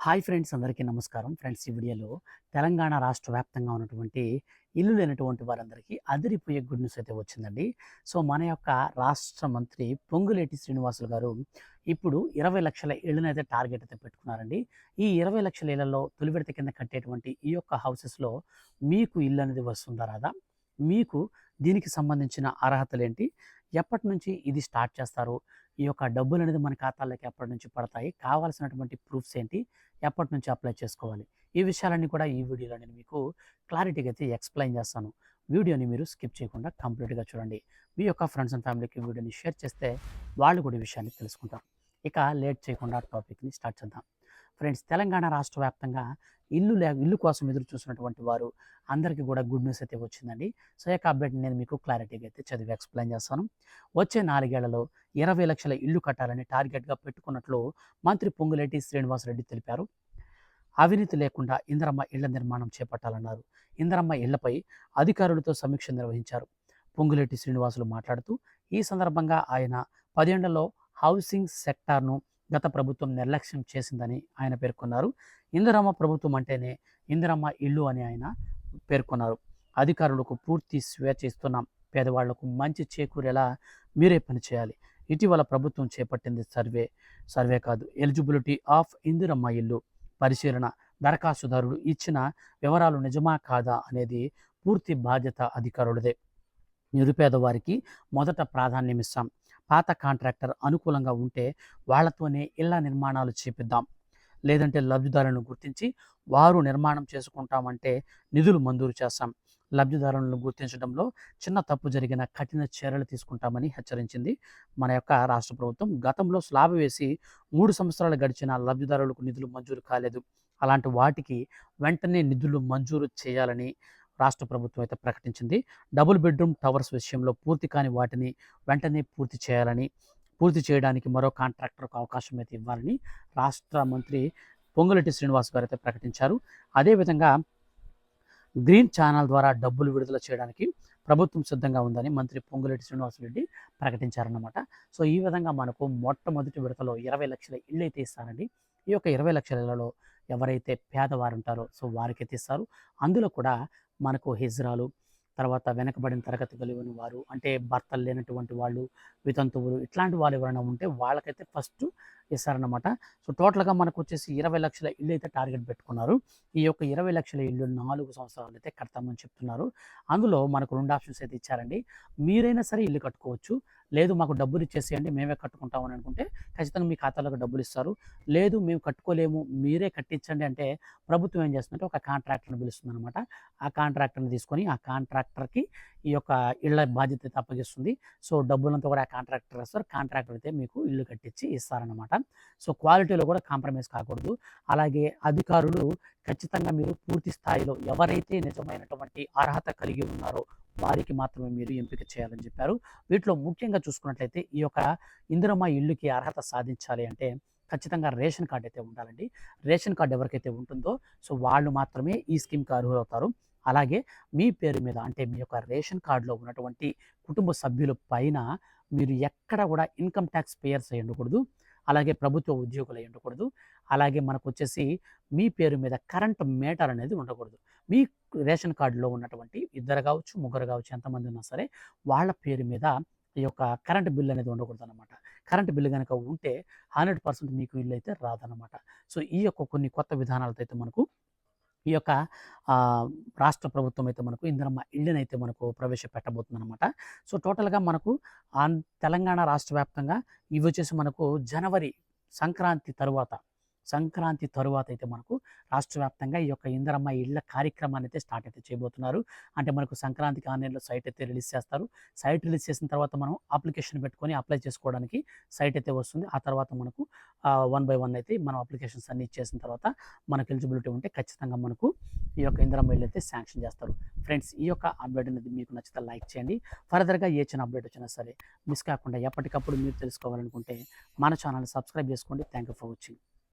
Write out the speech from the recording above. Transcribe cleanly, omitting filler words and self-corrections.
Hi friends, అందరికీ నమస్కారం. Friends, ఈ వీడియోలో తెలంగాణ రాష్ట్ర వ్యాప్తంగా ఉన్నటువంటి ఇల్లు లేనటువంటి వారందరికీ అదిరిపోయే గుడ్ న్యూస్ అయితే వచ్చిందండి. సో మన యొక్క రాష్ట్ర మంత్రి పొంగులేటి శ్రీనివాసులు గారు ఇప్పుడు 20,00,000 ఇళ్ళనైతే టార్గెట్ అయితే పెట్టుకున్నారండి. ఈ 20,00,000 ఇళ్లలో తొలి విడత కింద కట్టేటువంటి ఈ యొక్క హౌసెస్‌లో మీకు ఇల్లు అనేది వస్తుందా రాదా? మీకు దీనికి సంబంధించిన అర్హతలేంటి? ఎప్పటినుంచి ఇది స్టార్ట్ చేస్తారు? ఈ యొక్క డబ్బులనేది మన ఖాతాల్లోకి ఎప్పటి నుంచి పడతాయి? కావాల్సినటువంటి ప్రూఫ్స్ ఏంటి? ఎప్పటినుంచి అప్లై చేసుకోవాలి? ఈ విషయాలన్నీ కూడా ఈ వీడియోలో నేను మీకు క్లారిటీగా అయితే ఎక్స్‌ప్లెయిన్ చేస్తాను. వీడియోని మీరు స్కిప్ చేయకుండా కంప్లీట్‌గా చూడండి. మీ యొక్క ఫ్రెండ్స్ అండ్ ఫ్యామిలీకి వీడియోని షేర్ చేస్తే వాళ్ళు కూడా ఈ విషయాన్ని తెలుసుకుంటారు. ఇక లేట్ చేయకుండా టాపిక్‌ని స్టార్ట్ చేద్దాం. ఫ్రెండ్స్, తెలంగాణ రాష్ట్ర వ్యాప్తంగా ఇల్లు కోసం ఎదురు చూస్తున్నటువంటి వారు అందరికీ కూడా గుడ్ న్యూస్ అయితే వచ్చిందండి. సో ఈ యొక్క అప్డేట్‌ని నేను మీకు క్లారిటీగా అయితే చదివి ఎక్స్‌ప్లెయిన్ చేస్తాను. వచ్చే 4 ఏళ్లలో 20,00,000 ఇల్లు కట్టాలని టార్గెట్‌గా పెట్టుకున్నట్లు మంత్రి పొంగులేటి శ్రీనివాసరెడ్డి తెలిపారు. అవినీతి లేకుండా ఇందిరమ్మ ఇళ్ల నిర్మాణం చేపట్టాలన్నారు. ఇందిరమ్మ ఇళ్లపై అధికారులతో సమీక్ష నిర్వహించారు. పొంగులేటి శ్రీనివాసులు మాట్లాడుతూ ఈ సందర్భంగా ఆయన 10 ఏళ్లలో హౌసింగ్ సెక్టార్ను గత ప్రభుత్వం నిర్లక్ష్యం చేసిందని ఆయన పేర్కొన్నారు. ఇందిరమ్మ ప్రభుత్వం అంటేనే ఇందిరమ్మ ఇల్లు అని ఆయన పేర్కొన్నారు. అధికారులకు పూర్తి స్వేచ్ఛ ఇస్తున్నాం. పేదవాళ్లకు మంచి చేకూరేలా మీరే పనిచేయాలి. ఇటీవల ప్రభుత్వం చేపట్టింది సర్వే కాదు, ఎలిజిబిలిటీ ఆఫ్ ఇందిరమ్మ ఇల్లు పరిశీలన. దరఖాస్తుదారుడు ఇచ్చిన వివరాలు నిజమా కాదా అనేది పూర్తి బాధ్యత అధికారులదే. నిరుపేద వారికి మొదట ప్రాధాన్యమిస్తాం. పాత కాంట్రాక్టర్ అనుకూలంగా ఉంటే వాళ్లతోనే ఇళ్ల నిర్మాణాలు చేపిద్దాం. లేదంటే లబ్ధిదారులను గుర్తించి వారు నిర్మాణం చేసుకుంటామంటే నిధులు మంజూరు చేస్తాం. లబ్ధిదారులను గుర్తించడంలో చిన్న తప్పు జరిగిన కఠిన చర్యలు తీసుకుంటామని హెచ్చరించింది మన యొక్క రాష్ట్ర ప్రభుత్వం. గతంలో స్లాబ్ వేసి 3 సంవత్సరాలు గడిచిన లబ్ధిదారులకు నిధులు మంజూరు కాలేదు. అలాంటి వాటికి వెంటనే నిధులు మంజూరు చేయాలని రాష్ట్ర ప్రభుత్వం అయితే ప్రకటించింది. డబుల్ బెడ్రూమ్ టవర్స్ విషయంలో పూర్తి కాని వాటిని వెంటనే పూర్తి చేయడానికి మరో కాంట్రాక్టర్కు అవకాశం అయితే ఇవ్వాలని రాష్ట్ర మంత్రి పొంగులేటి శ్రీనివాస్ గారు అయితే ప్రకటించారు. అదేవిధంగా గ్రీన్ ఛానల్ ద్వారా డబ్బులు విడుదల చేయడానికి ప్రభుత్వం సిద్ధంగా ఉందని మంత్రి పొంగులేటి శ్రీనివాసరెడ్డి ప్రకటించారన్నమాట. సో ఈ విధంగా మనకు మొట్టమొదటి విడతలో 20,00,000 ఇళ్ళు అయితే ఇస్తారండి. ఈ యొక్క 20,00,000 ఇళ్లలో ఎవరైతే పేదవారు ఉంటారో సో వారికైతే ఇస్తారు. అందులో కూడా మనకు హిజ్రాలు, తర్వాత వెనకబడిన తరగతి కలిగిన వారు, అంటే భర్తలు లేనటువంటి వాళ్ళు, వితంతువులు, ఇట్లాంటి వాళ్ళు ఎవరైనా ఉంటే వాళ్ళకైతే ఫస్ట్ ఇస్తారన్నమాట. సో టోటల్గా మనకు వచ్చేసి 20,00,000 ఇల్లు అయితే టార్గెట్ పెట్టుకున్నారు. ఈ యొక్క 20,00,000 ఇల్లు 4 సంవత్సరాలు అయితే కడతామని చెప్తున్నారు. అందులో మనకు 2 ఆప్షన్స్ అయితే ఇచ్చారండి. మీరైనా సరే ఇల్లు కట్టుకోవచ్చు. లేదు మాకు డబ్బులు ఇచ్చేసేయండి మేమే కట్టుకుంటామని అనుకుంటే ఖచ్చితంగా మీ ఖాతాలోకి డబ్బులు ఇస్తారు. లేదు మేము కట్టుకోలేము మీరే కట్టించండి అంటే ప్రభుత్వం ఏం చేస్తుందంటే ఒక కాంట్రాక్టర్ని పిలుస్తుందన్నమాట. ఆ కాంట్రాక్టర్ని తీసుకొని ఆ కాంట్రాక్టర్కి ఈ యొక్క ఇళ్ళ బాధ్యత అయితే అప్పగిస్తుంది. సో డబ్బులంతా కూడా ఆ కాంట్రాక్టర్ ఇస్తారు. కాంట్రాక్టర్ అయితే మీకు ఇల్లు కట్టించి ఇస్తారనమాట. సో క్వాలిటీలో కూడా కాంప్రమైజ్ కాకూడదు. అలాగే అధికారులు ఖచ్చితంగా మీరు పూర్తి స్థాయిలో ఎవరైతే నిజమైనటువంటి అర్హత కలిగి ఉన్నారో వారికి మాత్రమే మీరు ఎంపిక చేయాలని చెప్పారు. వీటిలో ముఖ్యంగా చూసుకున్నట్లయితే ఈ యొక్క ఇందిరమ్మ ఇల్లుకి అర్హత సాధించాలి అంటే ఖచ్చితంగా రేషన్ కార్డు అయితే ఉండాలండి. రేషన్ కార్డు ఎవరికైతే ఉంటుందో సో వాళ్ళు మాత్రమే ఈ స్కీమ్కి అర్హులవుతారు. అలాగే మీ పేరు మీద అంటే మీ యొక్క రేషన్ కార్డులో ఉన్నటువంటి కుటుంబ సభ్యుల పైన మీరు ఎక్కడ కూడా ఇన్కమ్ ట్యాక్స్ పేయర్స్ అయి ఉండకూడదు. అలాగే ప్రభుత్వ ఉద్యోగులు అయి ఉండకూడదు. అలాగే మనకు వచ్చేసి మీ పేరు మీద కరెంట్ మీటర్ అనేది ఉండకూడదు. మీ రేషన్ కార్డులో ఉన్నటువంటి ఇద్దరు కావచ్చు, ముగ్గురు కావచ్చు, ఎంతమంది ఉన్నా సరే వాళ్ళ పేరు మీద ఈ యొక్క కరెంట్ బిల్ అనేది ఉండకూడదు అనమాట. కరెంట్ బిల్ కనుక ఉంటే 100% మీకు ఇల్లు అయితే రాదనమాట. సో ఈ యొక్క కొన్ని కొత్త విధానాలతో అయితే మనకు ఈ యొక్క రాష్ట్ర ప్రభుత్వం అయితే మనకు ఇందిరమ్మ ఇళ్ళనైతే మనకు ప్రవేశపెట్టబోతుందన్నమాట. సో టోటల్గా మనకు తెలంగాణ రాష్ట్ర వ్యాప్తంగా ఇవి వచ్చేసి మనకు సంక్రాంతి తరువాత అయితే మనకు రాష్ట్ర వ్యాప్తంగా ఈ యొక్క ఇందిరమ్మ ఇళ్ళ కార్యక్రమాన్ని అయితే స్టార్ట్ అయితే చేయబోతున్నారు. అంటే మనకు సంక్రాంతికి ఆన్లైన్లో సైట్ అయితే రిలీజ్ చేస్తారు. సైట్ రిలీజ్ చేసిన తర్వాత మనం అప్లికేషన్ పెట్టుకొని అప్లై చేసుకోవడానికి సైట్ అయితే వస్తుంది. ఆ తర్వాత మనకు 1 బై 1 అయితే మనం అప్లికేషన్స్ అన్ని ఇచ్చేసిన తర్వాత మనకు ఎలిజిబిలిటీ ఉంటే ఖచ్చితంగా మనకు ఈ యొక్క ఇందిరమ్మ ఇల్లు అయితే శాంక్షన్ చేస్తారు. ఫ్రెండ్స్, ఈ యొక్క అప్డేట్ అనేది మీకు నచ్చితే లైక్ చేయండి. ఫర్దర్గా ఏ చిన్న అప్డేట్ వచ్చినా సరే మిస్ కాకుండా ఎప్పటికప్పుడు మీరు తెలుసుకోవాలనుకుంటే మన ఛానల్ సబ్స్క్రైబ్ చేసుకోండి. Thank you for watching.